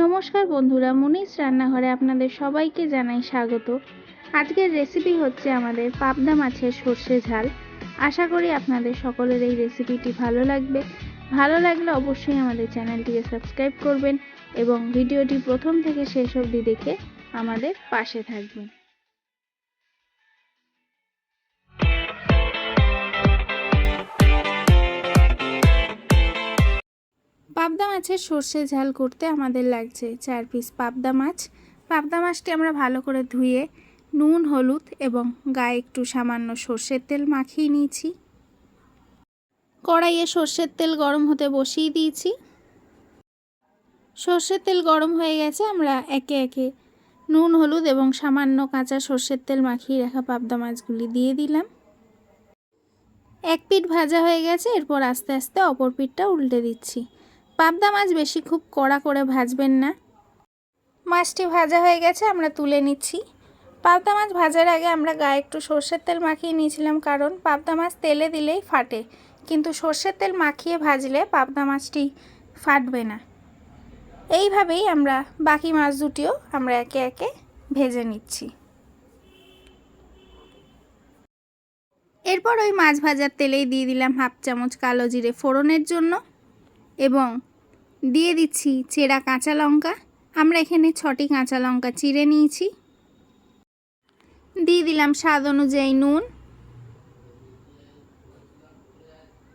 নমস্কার বন্ধুরা, মুনিস রান্নাঘরে আপনাদের সবাইকে জানাই স্বাগত। আজকের রেসিপি হচ্ছে আমাদের পাবদা মাছের সর্ষে ঝাল। আশা করি আপনাদের সকলের এই রেসিপিটি ভালো লাগবে। ভালো লাগলে অবশ্যই আমাদের চ্যানেলটিকে সাবস্ক্রাইব করবেন এবং ভিডিওটি প্রথম থেকে শেষ অবধি দেখে আমাদের পাশে থাকবেন। পাবদা মাছের সর্ষে ঝাল করতে আমাদের লাগছে 4 পিস পাবদা মাছ। পাবদা মাছটি আমরা ভালো করে ধুয়ে নুন, হলুদ এবং গায়ে একটু সামান্য সর্ষের তেল মাখিয়ে নিয়েছি। কড়াইয়ে সর্ষের তেল গরম হতে বসিয়ে দিয়েছি। সর্ষের তেল গরম হয়ে গেছে, আমরা একে একে নুন, হলুদ এবং সামান্য কাঁচা সর্ষের তেল মাখিয়ে রাখা পাবদা মাছগুলি দিয়ে দিলাম। এক পিঠ ভাজা হয়ে গেছে, এরপর আস্তে আস্তে অপর পিঠটা উল্টে দিচ্ছি। পাবদা মাছ বেশি খুব কড়া করে ভাজবেন না। মাছটি ভাজা হয়ে গেছে, আমরা তুলে নিচ্ছি। পাবদা মাছ ভাজার আগে আমরা গায়ে একটু সর্ষের তেল মাখিয়ে নিয়েছিলাম, কারণ পাবদা মাছ তেলে দিলেই ফাটে, কিন্তু সর্ষের তেল মাখিয়ে ভাজলে পাবদা মাছটি ফাটবে না। এইভাবেই আমরা বাকি মাছ দুটিও আমরা একে একে ভেজে নিচ্ছি। এরপর ওই মাছ ভাজার তেলেই দিয়ে দিলাম হাফ চামচ কালো জিরে ফোড়নের জন্য এবং দিয়ে দিচ্ছি চেরা কাঁচা লঙ্কা। আমরা এখানে 6টি কাঁচা লঙ্কা চিড়ে নিয়েছি। দিয়ে দিলাম স্বাদ অনুযায়ী নুন,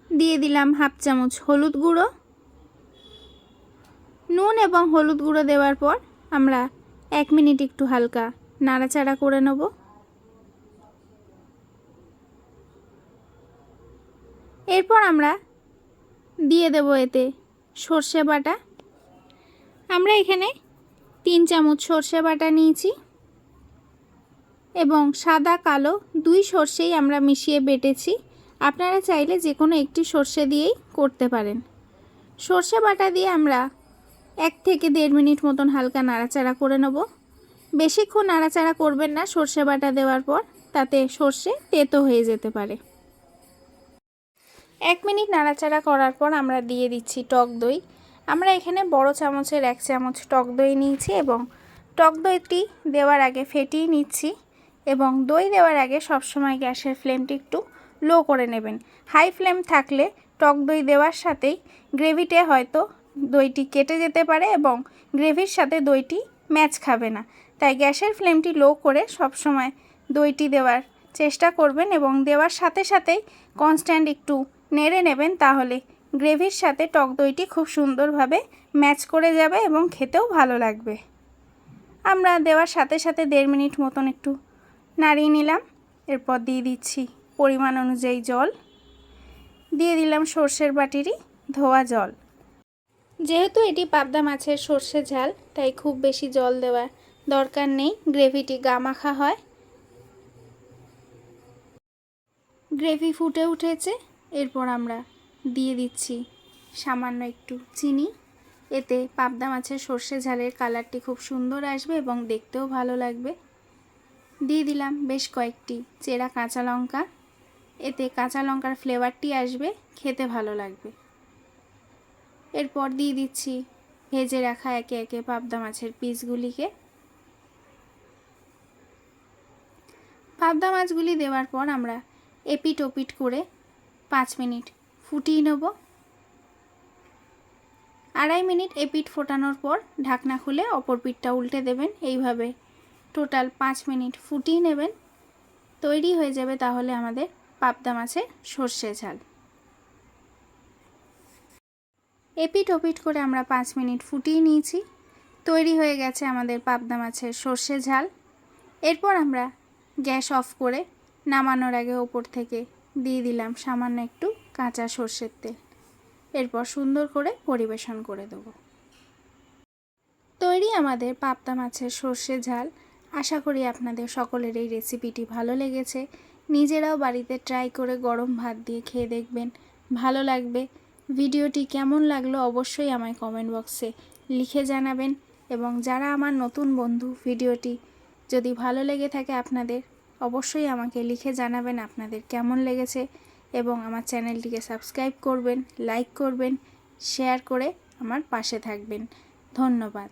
দিয়ে দিলাম হাফ চামচ হলুদ গুঁড়ো। নুন এবং হলুদ গুঁড়ো দেওয়ার পর আমরা 1 মিনিট একটু হালকা নাড়াচাড়া করে নেব। এরপর আমরা দিয়ে দেব এতে সর্ষে বাটা। আমরা এখানে 3 চামচ সর্ষে বাটা নিয়েছি এবং সাদা কালো 2 সর্ষেই আমরা মিশিয়ে বেটেছি। আপনারা চাইলে যে কোনো একটি সর্ষে দিয়েই করতে পারেন। সর্ষে বাটা দিয়ে আমরা 1 থেকে 1.5 মিনিট মতন হালকা নাড়াচাড়া করে নেব। বেশিক্ষণ নাড়াচাড়া করবেন না সর্ষে বাটা দেওয়ার পর, তাতে সর্ষে তেতো হয়ে যেতে পারে। 1 মিনিট নাড়াচাড়া করার পর আমরা দিয়ে দিচ্ছি টক দই। আমরা এখানে বড় চামচের 1 চামচ টক দই নিয়েছি এবং টক দইটি দেওয়ার আগে ফেটিয়ে নিচ্ছি। এবং দই দেওয়ার আগে সবসময় গ্যাসের ফ্লেমটি একটু লো করে নেবেন। হাই ফ্লেম থাকলে টক দই দেওয়ার সাথেই গ্রেভিতে হয়তো দইটি কেটে যেতে পারে এবং গ্রেভির সাথে দইটি ম্যাচ খাবে না। তাই গ্যাসের ফ্লেমটি লো করে সবসময় দইটি দেওয়ার চেষ্টা করবেন এবং দেওয়ার সাথে সাথেই কনস্ট্যান্ট একটু নেড়ে নেবেন, তাহলে গ্রেভির সাথে টক দইটি খুব সুন্দরভাবে ম্যাচ করে যাবে এবং খেতেও ভালো লাগবে। আমরা দেওয়ার সাথে সাথে 1.5 মিনিট মতন একটু নাড়িয়ে নিলাম। এরপর দিয়ে দিচ্ছি পরিমাণ অনুযায়ী জল, দিয়ে দিলাম সর্ষের বাটিরই ধোয়া জল। যেহেতু এটি পাবদা মাছের সর্ষে ঝাল, তাই খুব বেশি জল দেওয়ার দরকার নেই, গ্রেভিটি গামাখা হয়। গ্রেভি ফুটে উঠেছে, এরপর আমরা দিয়ে দিচ্ছি সামান্য একটু চিনি। এতে পাবদা মাছের সর্ষে ঝালের কালারটি খুব সুন্দর আসবে এবং দেখতেও ভালো লাগবে। দিয়ে দিলাম বেশ কয়েকটি চেরা কাঁচা লঙ্কা। এতে কাঁচা লঙ্কার ফ্লেভারটি আসবে, খেতে ভালো লাগবে। এরপর দিয়ে দিচ্ছি ভেজে রাখা একে একে পাবদা মাছের পিসগুলিকে। পাবদা মাছগুলি দেওয়ার পর আমরা এপিট ওপিট করে 5 মিনিট ফুটিয়ে নেব। 2.5 মিনিট এপিট ফোটানোর পর ঢাকনা খুলে অপর পিঠটা উল্টে দেবেন। এইভাবে টোটাল 5 মিনিট ফুটিয়ে নেবেন। তৈরি হয়ে যাবে তাহলে আমাদের পাবদা মাছের সর্ষে ঝাল। এপিট ওপিট করে আমরা 5 মিনিট ফুটিয়ে নিয়েছি। তৈরি হয়ে গেছে আমাদের পাবদা মাছের সর্ষে ঝাল। এরপর আমরা গ্যাস অফ করে নামানোর আগে ওপর থেকে দিয়ে দিলাম সামান্য একটু কাঁচা সর্ষের তেল। এরপর সুন্দর করে পরিবেশন করে দেব। তৈরি আমাদের পাবদা মাছের সর্ষে ঝাল। আশা করি আপনাদের সকলের এই রেসিপিটি ভালো লেগেছে। নিজেরাও বাড়িতে ট্রাই করে গরম ভাত দিয়ে খেয়ে দেখবেন, ভালো লাগবে। ভিডিওটি কেমন লাগলো অবশ্যই আমায় কমেন্ট বক্সে লিখে জানাবেন এবং যারা আমার নতুন বন্ধু, ভিডিওটি যদি ভালো লেগে থাকে আপনাদের, অবশ্যই আমাকে লিখে জানাবেন আপনাদের কেমন লেগেছে এবং আমার চ্যানেলটিকে সাবস্ক্রাইব করবেন, লাইক করবেন, শেয়ার করে আমার পাশে থাকবেন। ধন্যবাদ।